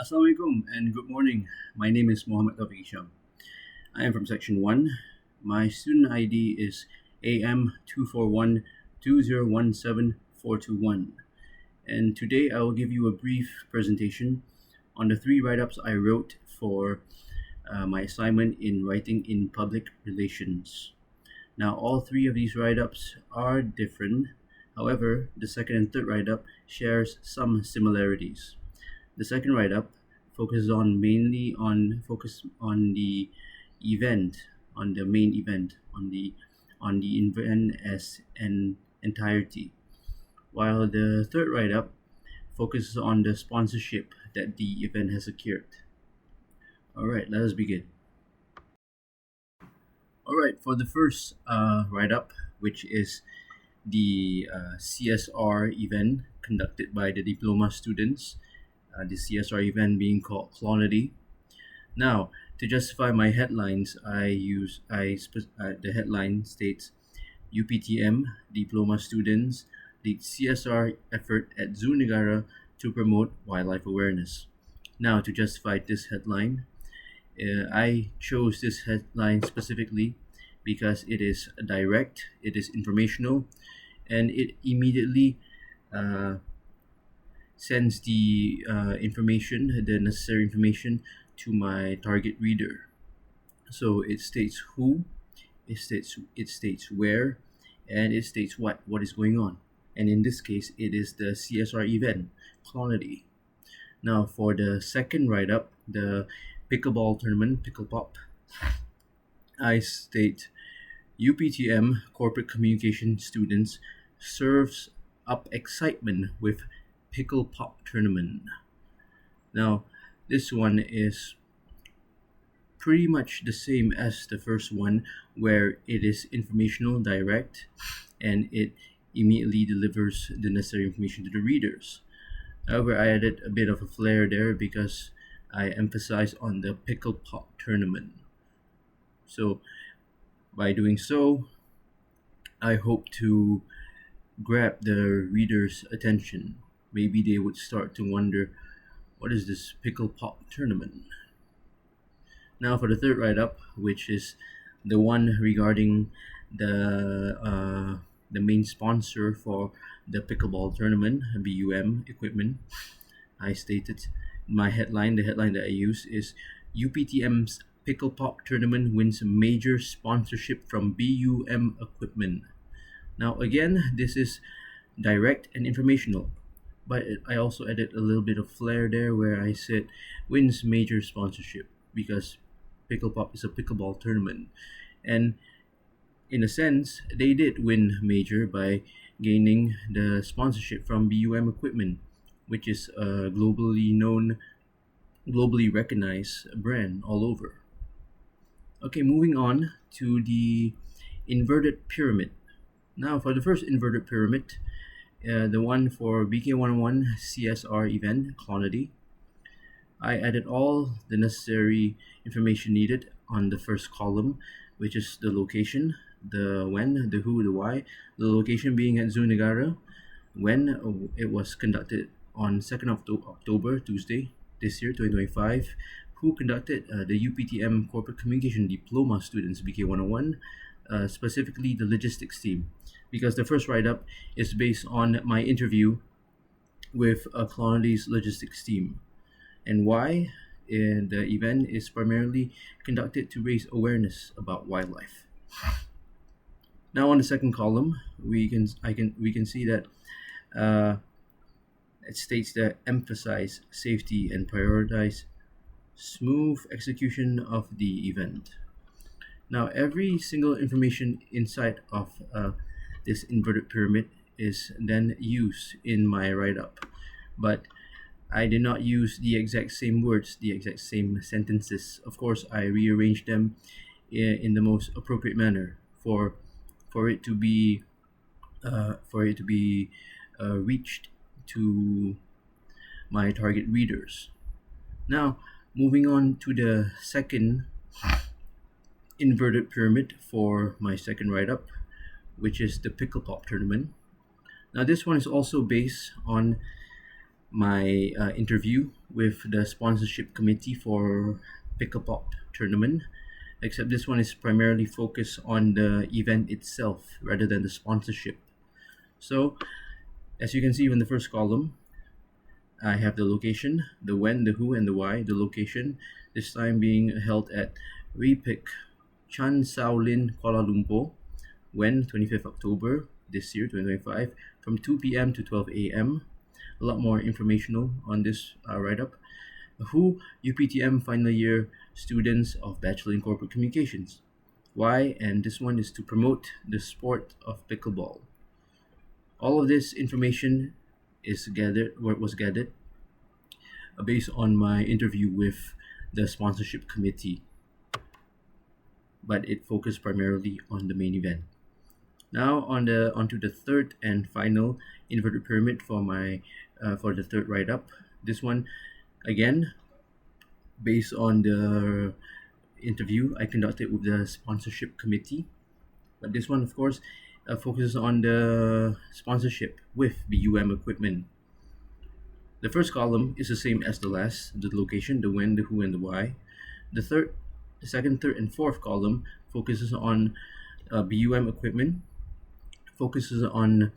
Assalamualaikum and good morning. My name is Mohammed Taufik Isham. I am from Section 1. My student ID is AM241201741. And today I will give you a brief presentation on the three write-ups I wrote for my assignment in writing in public relations. Now, all three of these write-ups are different. However, the second and third write-up shares some similarities. The second write-up focuses on the event, on the main event, on the event as an entirety, while the third write-up focuses on the sponsorship that the event has secured. All right, let us begin. All right, for the first write-up, which is the CSR event conducted by the diploma students, the CSR event being called Clonity. Now, to justify my headlines, the headline states UPTM diploma students lead CSR effort at Zoo Negara to promote wildlife awareness. Now, to justify this headline, I chose this headline specifically because it is direct, it is informational, and it immediately sends the necessary information to my target reader. So it states who, it states where, and it states what is going on. And in this case, it is the CSR event, Clonity. Now for the second write-up, the pickleball tournament, Pickle Pop, I state UPTM corporate communication students serves up excitement with Pickle Pop tournament. Now, this one is pretty much the same as the first one, where it is informational, direct, and it immediately delivers the necessary information to the readers. However, I added a bit of a flair there because I emphasize on the Pickle Pop tournament. So, by doing so, I hope to grab the reader's attention. Maybe they would start to wonder, what is this Pickle Pop tournament? Now for the third write-up, which is the one regarding the main sponsor for the pickleball tournament, BUM equipment. I stated the headline that I use is UPTM's Pickle Pop tournament wins major sponsorship from BUM equipment. Now again, this is direct and informational, but I also added a little bit of flair there where I said wins major sponsorship because Pickle Pop is a pickleball tournament. And in a sense, they did win major by gaining the sponsorship from BUM equipment, which is a globally recognized brand all over. Okay, moving on to the inverted pyramid. Now, for the first inverted pyramid, the one for BK101 CSR event, Clonity, I added all the necessary information needed on the first column, which is the location, the when, the who, the why, the location being at Zoo Negara, when it was conducted on 2nd of October, Tuesday, this year, 2025, who conducted the UPTM Corporate Communication Diploma students, BK101, specifically the logistics team, because the first write-up is based on my interview with Clonity's logistics team. And why? And the event is primarily conducted to raise awareness about wildlife. Now on the second column, we can see that it states that emphasize safety and prioritize smooth execution of the event. Now every single information inside of this inverted pyramid is then used in my write-up, but I did not use the exact same words, the exact same sentences. Of course, I rearranged them in the most appropriate manner for it to be reached to my target readers. Now, moving on to the second inverted pyramid for my second write-up, which is the Pickle Pop tournament. Now, this one is also based on my interview with the sponsorship committee for Pickleball tournament, except this one is primarily focused on the event itself rather than the sponsorship. So, as you can see in the first column, I have the location, the when, the who, and the why. The location, this time being held at Repik Chan Sao Lin, Kuala Lumpur. When, 25th October this year, 2025, from 2 p.m. to 12 a.m. A lot more informational on this write-up. Who? UPTM final year students of Bachelor in Corporate Communications. Why? And this one is to promote the sport of pickleball. All of this information was gathered based on my interview with the sponsorship committee, but it focused primarily on the main event. Now onto the third and final inverted pyramid for the third write up. This one again based on the interview I conducted with the sponsorship committee, but this one of course focuses on the sponsorship with BUM equipment. The first column is the same as the last: the location, the when, the who, and the why. The second, third, and fourth column focuses on BUM equipment, focuses on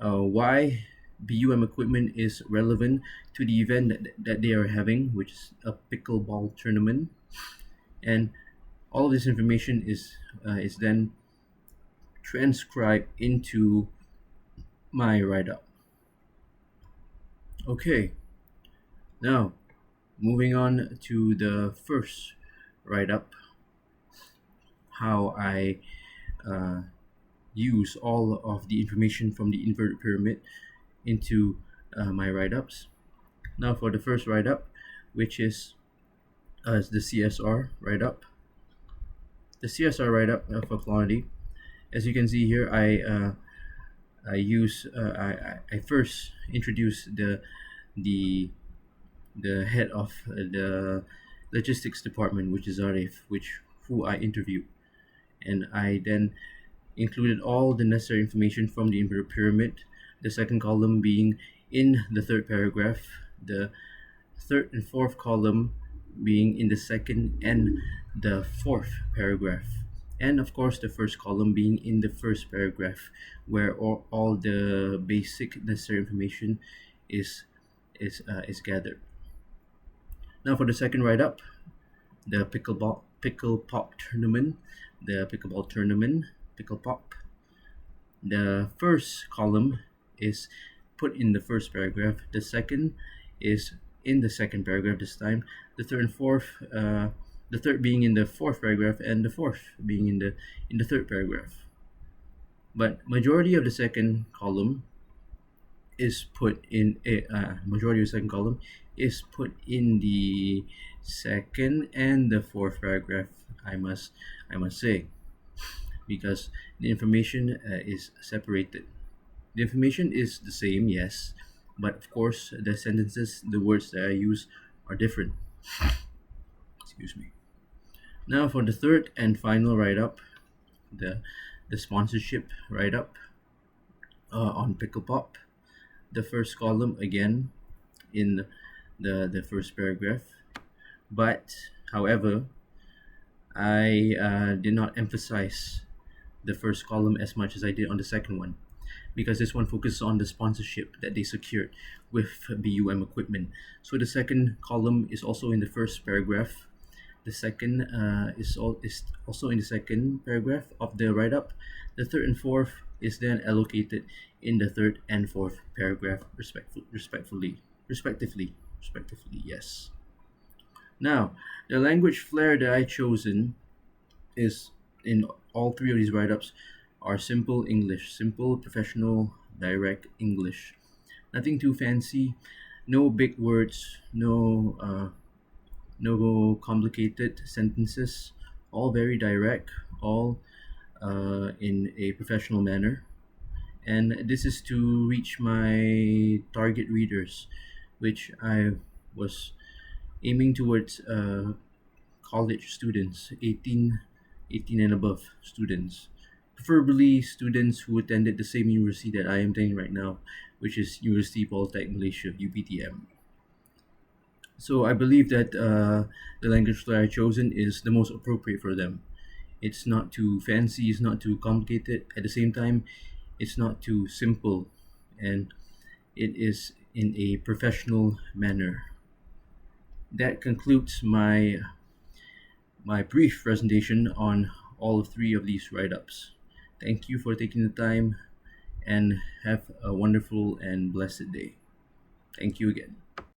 why BUM equipment is relevant to the event that they are having, which is a pickleball tournament. And all of this information is then transcribed into my write-up. Okay, now moving on to the first write-up, how I use all of the information from the inverted pyramid into my write-ups. Now for the first write-up, which is the CSR write-up. The CSR write-up for Clonity. As you can see here, I first introduce the head of the logistics department, which is Arif, who I interviewed, and I then included all the necessary information from the inverted pyramid. The second column being in the third paragraph, the third and fourth column being in the second and the fourth paragraph, and of course the first column being in the first paragraph, where all the basic necessary information is gathered. Now for the second write-up, the pickle pop tournament, pickle pop. The first column is put in the first paragraph. The second is in the second paragraph this time. The third and fourth, the third being in the fourth paragraph, and the fourth being in the third paragraph. But majority of the second column is put in the second and the fourth paragraph. I must say, because the information is separated. The information is the same, yes, but of course the sentences, the words that I use are different. Excuse me. Now for the third and final write-up, the sponsorship write-up on Pickle Pop. The first column again in the first paragraph, but however, I did not emphasize the first column as much as I did on the second one, because this one focuses on the sponsorship that they secured with BUM equipment. So the second column is also in the first paragraph. The second is also in the second paragraph of the write-up. The third and fourth is then allocated in the third and fourth paragraph respectively. Yes. Now, the language flair that I chosen is in all three of these write-ups are simple English, simple, professional, direct English. Nothing too fancy, no big words, no complicated sentences, all very direct, all in a professional manner. And this is to reach my target readers, which I was aiming towards college students, 18 and above students, preferably students who attended the same university that I am attending right now, which is University Polytechnic Malaysia, UPTM. So I believe that the language that I chosen is the most appropriate for them. It's not too fancy, it's not too complicated. At the same time, it's not too simple, and it is in a professional manner. That concludes my brief presentation on all three of these write-ups. Thank you for taking the time and have a wonderful and blessed day. Thank you again.